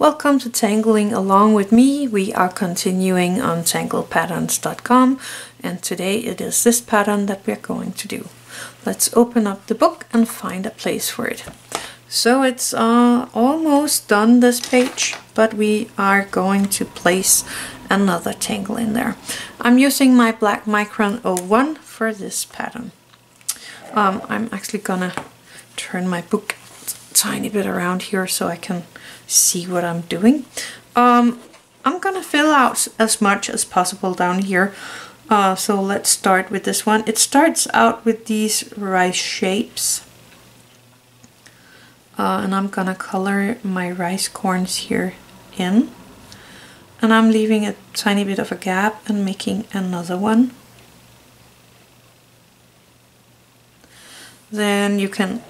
Welcome to Tangling Along with me. We are continuing on tanglepatterns.com and today it is this pattern that we're going to do. Let's open up the book and find a place for it. So it's almost done, this page, but we are going to place another tangle in there. I'm using my black Micron 01 for this pattern. I'm actually gonna turn my book a tiny bit around here so I can see what I'm doing. I'm gonna fill out as much as possible down here. So let's start with this one. It starts out with these rice shapes. And I'm gonna color my rice corns here in. And I'm leaving a tiny bit of a gap and making another one. Then you can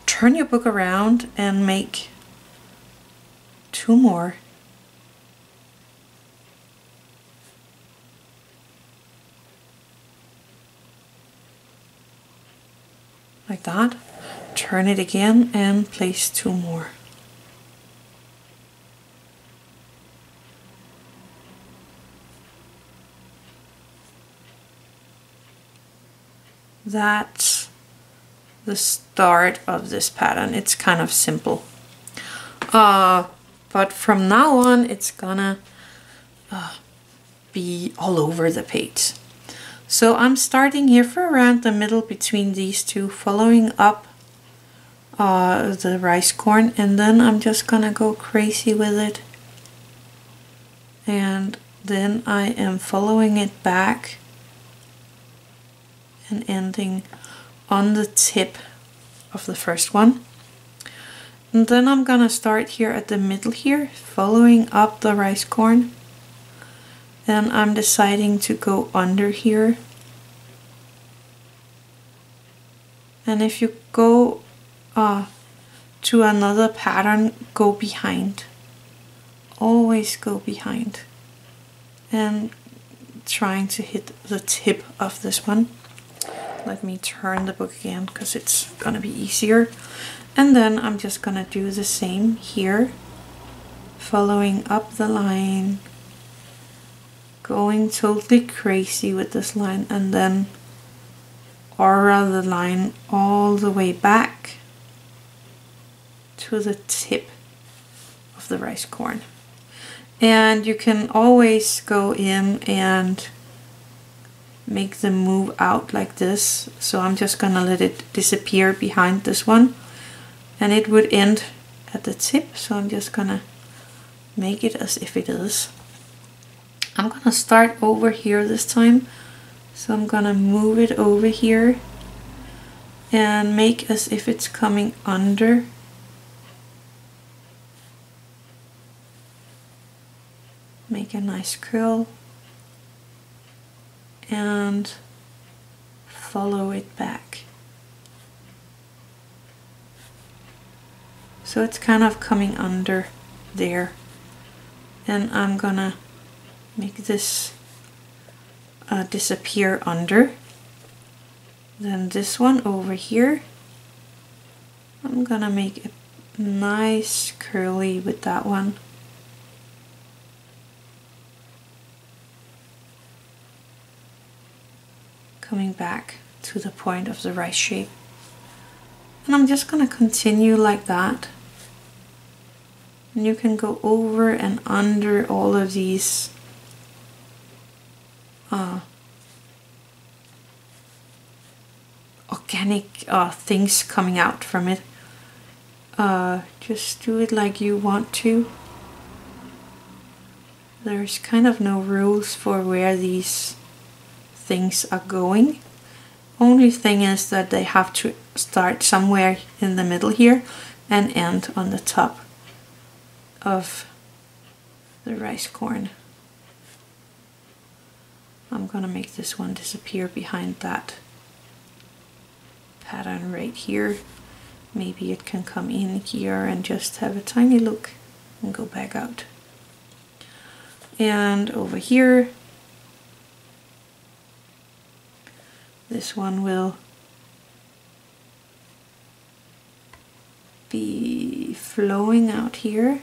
turn your book around and make two more. Like that. Turn it again and place two more. That's the start of this pattern. It's kind of simple. But from now on it's gonna be all over the page. So I'm starting here for around the middle between these two, following up the rice corn, and then I'm just gonna go crazy with it. And then I am following it back and ending on the tip of the first one. And then I'm gonna start here at the middle here, following up the rice corn. And I'm deciding to go under here. And if you go to another pattern, go behind. Always go behind. And trying to hit the tip of this one. Let me turn the book again because it's gonna be easier. And then I'm just gonna do the same here, following up the line, going totally crazy with this line, and then aura the line all the way back to the tip of the rice corn. And you can always go in and make them move out like this. So I'm just gonna let it disappear behind this one, and it would end at the tip. So I'm just gonna make it as if it is. I'm gonna start over here this time. So I'm gonna move it over here and make as if it's coming under. Make a nice curl and follow it back. So it's kind of coming under there. And I'm gonna make this disappear under. Then this one over here, I'm gonna make it nice curly with that one. Coming back to the point of the rice shape. And I'm just gonna continue like that. And you can go over and under all of these organic things coming out from it. Just do it like you want to. There's kind of no rules for where these things are going. Only thing is that they have to start somewhere in the middle here and end on the top of the rice corn. I'm gonna make this one disappear behind that pattern right here. Maybe it can come in here and just have a tiny look and go back out. And over here, this one will be flowing out here.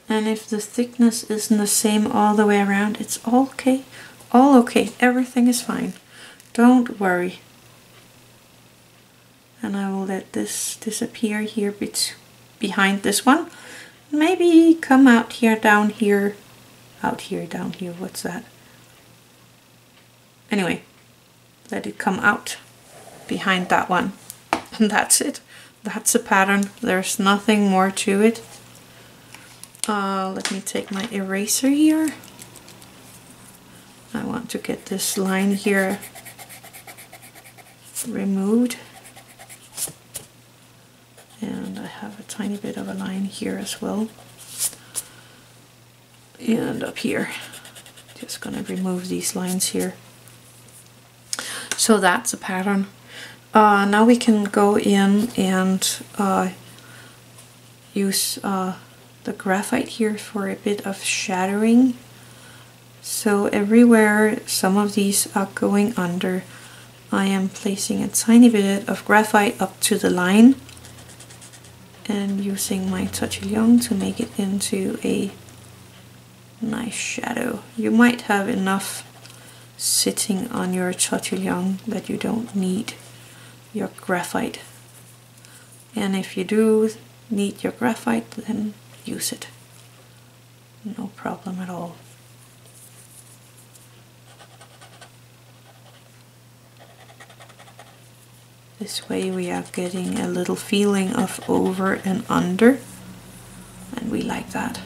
And if the thickness isn't the same all the way around, it's all okay. All okay. Everything is fine. Don't worry. And I will let this disappear here behind this one. Maybe come out here, down here, out here, down here. What's that? Anyway, let it come out behind that one. And that's it. That's a pattern. There's nothing more to it. Let me take my eraser here. I want to get this line here removed. And I have a tiny bit of a line here as well. And up here. Just gonna remove these lines here. So that's a pattern. Now we can go in and use the graphite here for a bit of shadowing. So everywhere some of these are going under, I am placing a tiny bit of graphite up to the line and using my Tortillions to make it into a nice shadow. You might have enough sitting on your Tortillion that you don't need your graphite. And if you do need your graphite, then use it. No problem at all. This way we are getting a little feeling of over and under, and we like that.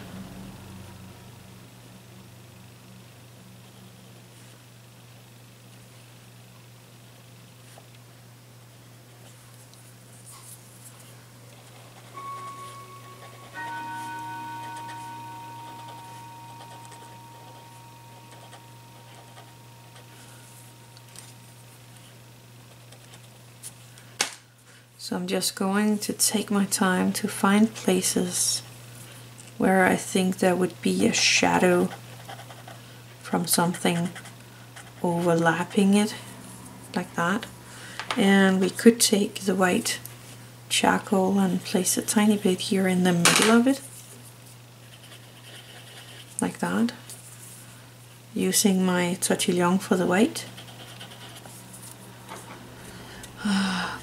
So I'm just going to take my time to find places where I think there would be a shadow from something overlapping it, like that. And we could take the white charcoal and place a tiny bit here in the middle of it, like that, using my Tortillion for the white.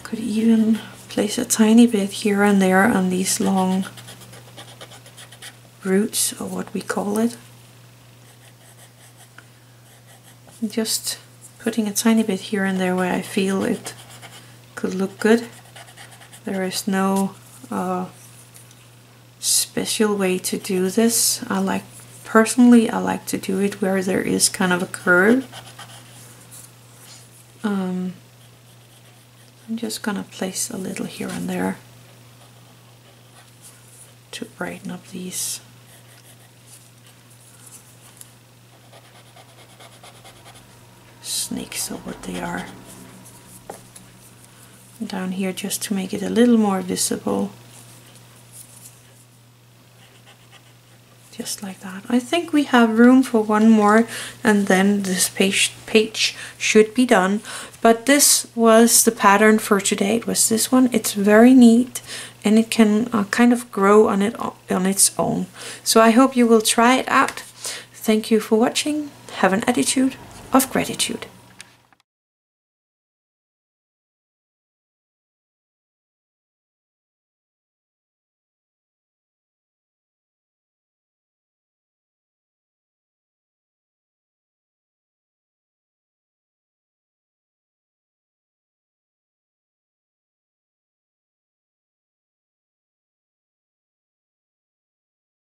Could even place a tiny bit here and there on these long roots, or what we call it. Just putting a tiny bit here and there where I feel it could look good. There is no special way to do this. Personally I like to do it where there is kind of a curve. I'm just gonna place a little here and there to brighten up these. Snakes, or what they are. And down here just to make it a little more visible. Just like that. I think we have room for one more and then this page should be done. But this was the pattern for today. It was this one. It's very neat and it can kind of grow on its own. So I hope you will try it out. Thank you for watching. Have an attitude of gratitude.